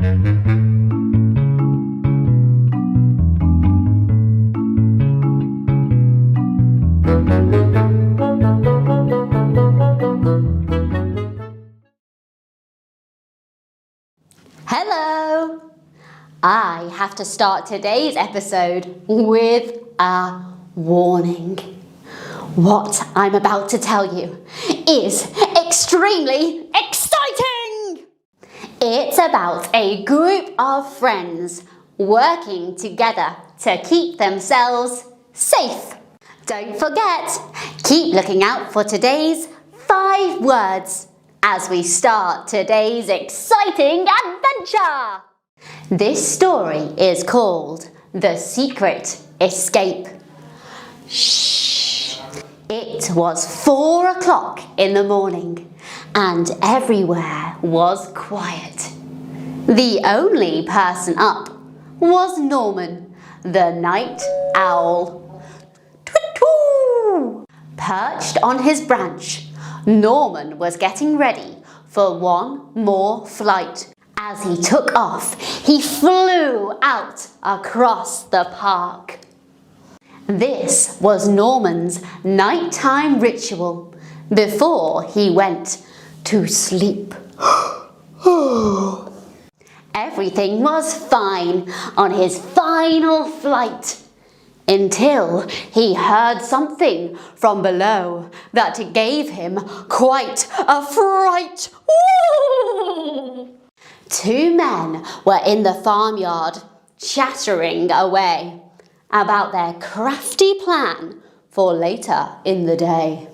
Hello! I have to start today's episode with a warning. What I'm about to tell you is extremely exciting! It's about a group of friends working together to keep themselves safe. Don't forget, keep looking out for today's 5 words as we start today's exciting adventure. This story is called The Secret Escape. Shh! It was 4 o'clock in the morning and everywhere was quiet. The only person up was Norman, the night owl. Twit-twoo! Perched on his branch, Norman was getting ready for one more flight. As he took off, he flew out across the park. This was Norman's nighttime ritual before he went to sleep. Everything was fine on his final flight until he heard something from below that gave him quite a fright. Ooh! 2 men were in the farmyard chattering away about their crafty plan for later in the day.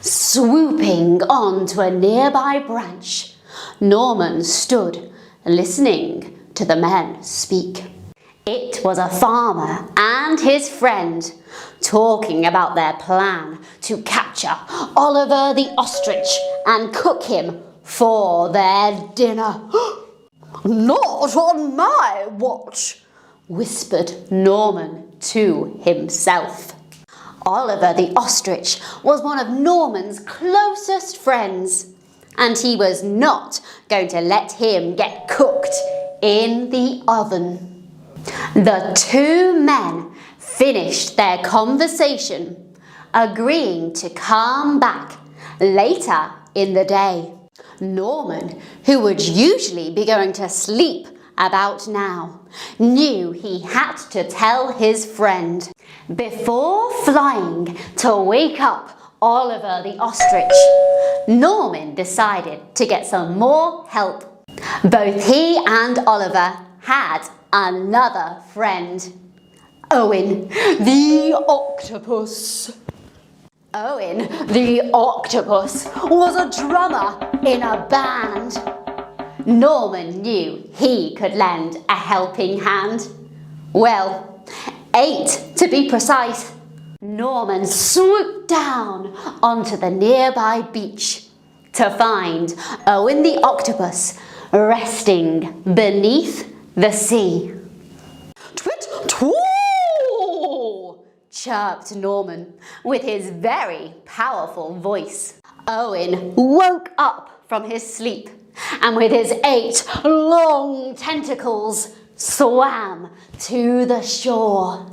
Swooping onto a nearby branch, Norman stood listening to the men speak. It was a farmer and his friend talking about their plan to capture Oliver the ostrich and cook him for their dinner. "Not on my watch," whispered Norman to himself. Oliver the ostrich was one of Norman's closest friends, and he was not going to let him get cooked in the oven. The 2 men finished their conversation, agreeing to come back later in the day. Norman, who would usually be going to sleep about now, knew he had to tell his friend. Before flying to wake up Oliver the ostrich, Norman decided to get some more help. Both he and Oliver had another friend, Owen the octopus. Owen the octopus was a drummer in a band. Norman knew he could lend a helping hand. Well, 8 to be precise. Norman swooped down onto the nearby beach to find Owen the octopus resting beneath the sea. "Twit-twoo!" chirped Norman with his very powerful voice. Owen woke up from his sleep and with his 8 long tentacles swam to the shore.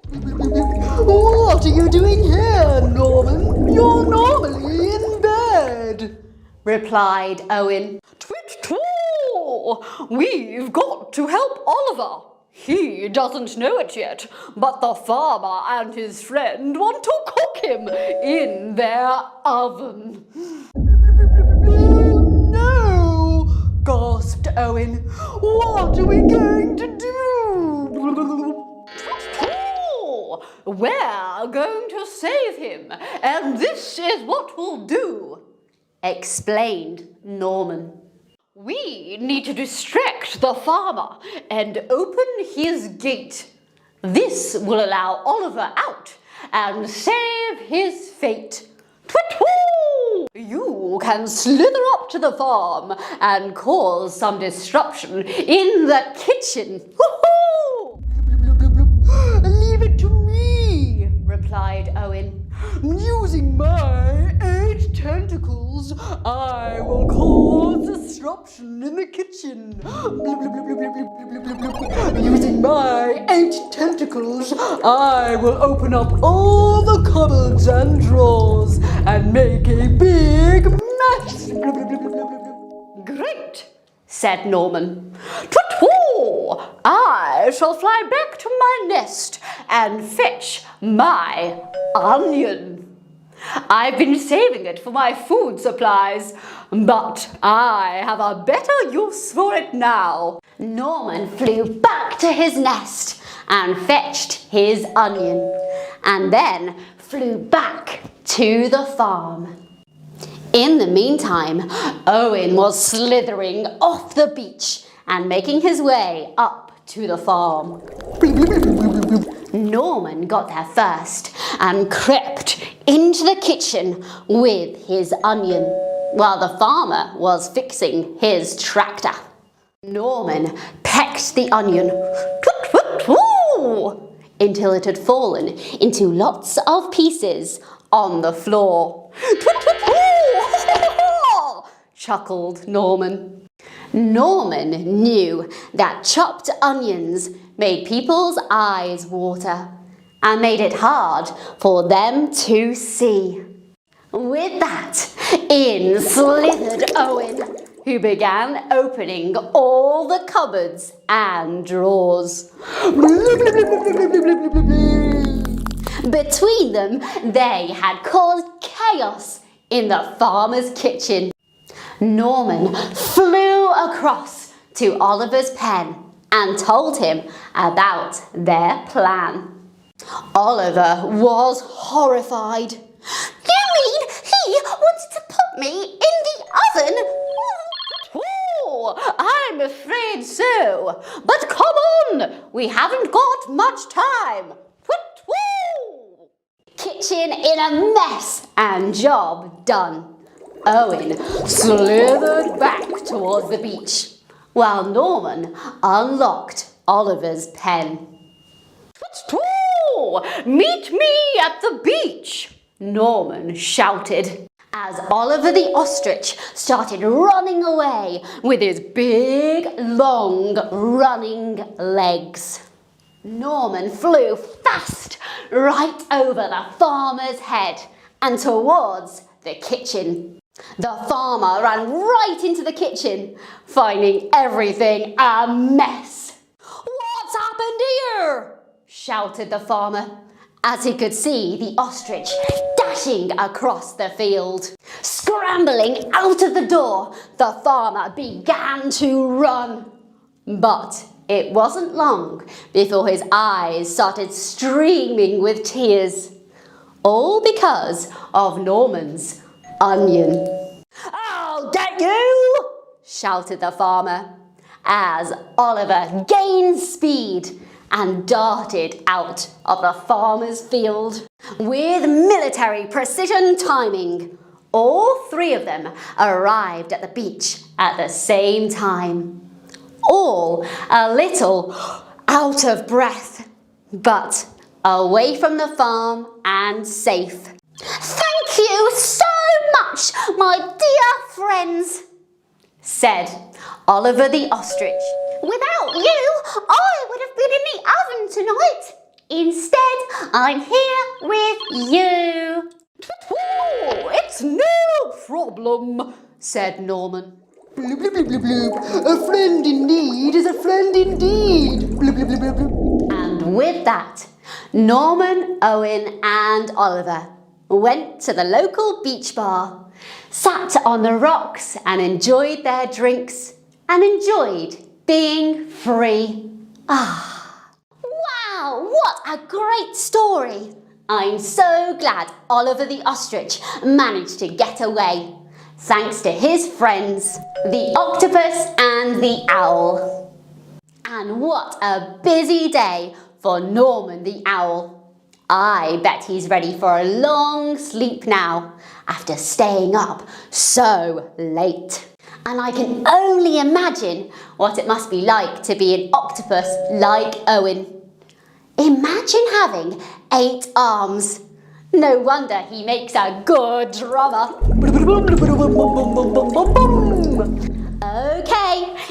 "What are you doing here, Norman? You're normally in bed," replied Owen. "Twit-twoo! We've got to help Oliver. He doesn't know it yet, but the farmer and his friend want to cook him in their oven." "No!" gasped Owen. "What are we going to do?" "We're going to save him, and this is what we'll do," explained Norman. "We need to distract the farmer and open his gate. This will allow Oliver out and save his fate. Twit-twoo! You can slither up to the farm and cause some disruption in the kitchen. Woohoo! Leave it to me," replied Owen. "Using my 8 tentacles, I will cause disruption in the kitchen. Using my 8 tentacles, I will open up all the cupboards and drawers and make a big mess. Great, said Norman. Tut-woo! I shall fly back to my nest and fetch my onion. I've been saving it for my food supplies, but I have a better use for it now. Norman flew back to his nest and fetched his onion, and then flew back to the farm. In the meantime, Owen was slithering off the beach and making his way up to the farm. Norman got there first and crept into the kitchen with his onion, while the farmer was fixing his tractor. Norman pecked the onion until it had fallen into lots of pieces on the floor. Chuckled Norman. Norman knew that chopped onions made people's eyes water and made it hard for them to see. With that, in slithered Owen, who began opening all the cupboards and drawers. Between them, they had caused chaos in the farmer's kitchen. Norman flew across to Oliver's pen and told him about their plan. Oliver was horrified. You mean he wanted to put me in the oven? Oh, I'm afraid so. But come on, we haven't got much time. Kitchen in a mess and job done. Owen slithered back towards the beach, while Norman unlocked Oliver's pen. Meet me at the beach, Norman shouted, as Oliver the ostrich started running away with his big, long, running legs. Norman flew fast right over the farmer's head and towards the kitchen. The farmer ran right into the kitchen, finding everything a mess. What's happened here? Shouted the farmer, as he could see the ostrich dashing across the field. Scrambling out of the door, the farmer began to run. But it wasn't long before his eyes started streaming with tears, all because of Norman's onion. I'll get you! Shouted the farmer, as Oliver gained speed and darted out of the farmer's field. With military precision timing, all 3 of them arrived at the beach at the same time. All a little out of breath, but away from the farm and safe. Thank you so much, my dear friends, said Oliver the ostrich. Without you, I would have been in the oven tonight. Instead, I'm here with you. It's no problem, said Norman. Bloop, bloop, bloop, bloop, bloop. A friend in need is a friend indeed. Bloop, bloop, bloop, bloop, bloop. And with that, Norman, Owen and Oliver went to the local beach bar, sat on the rocks and enjoyed their drinks and enjoyed being free. Wow, what a great story. I'm so glad Oliver the ostrich managed to get away, thanks to his friends, the octopus and the owl. And what a busy day for Norman the owl. I bet he's ready for a long sleep now after staying up so late. And I can only imagine what it must be like to be an octopus like Owen. Imagine having 8 arms. No wonder he makes a good drummer. Okay,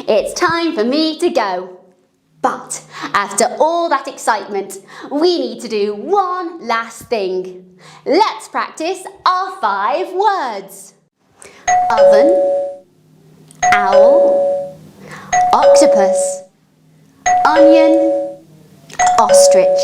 it's time for me to go. But after all that excitement, we need to do one last thing. Let's practice our 5 words. Oven, owl, octopus, onion, ostrich.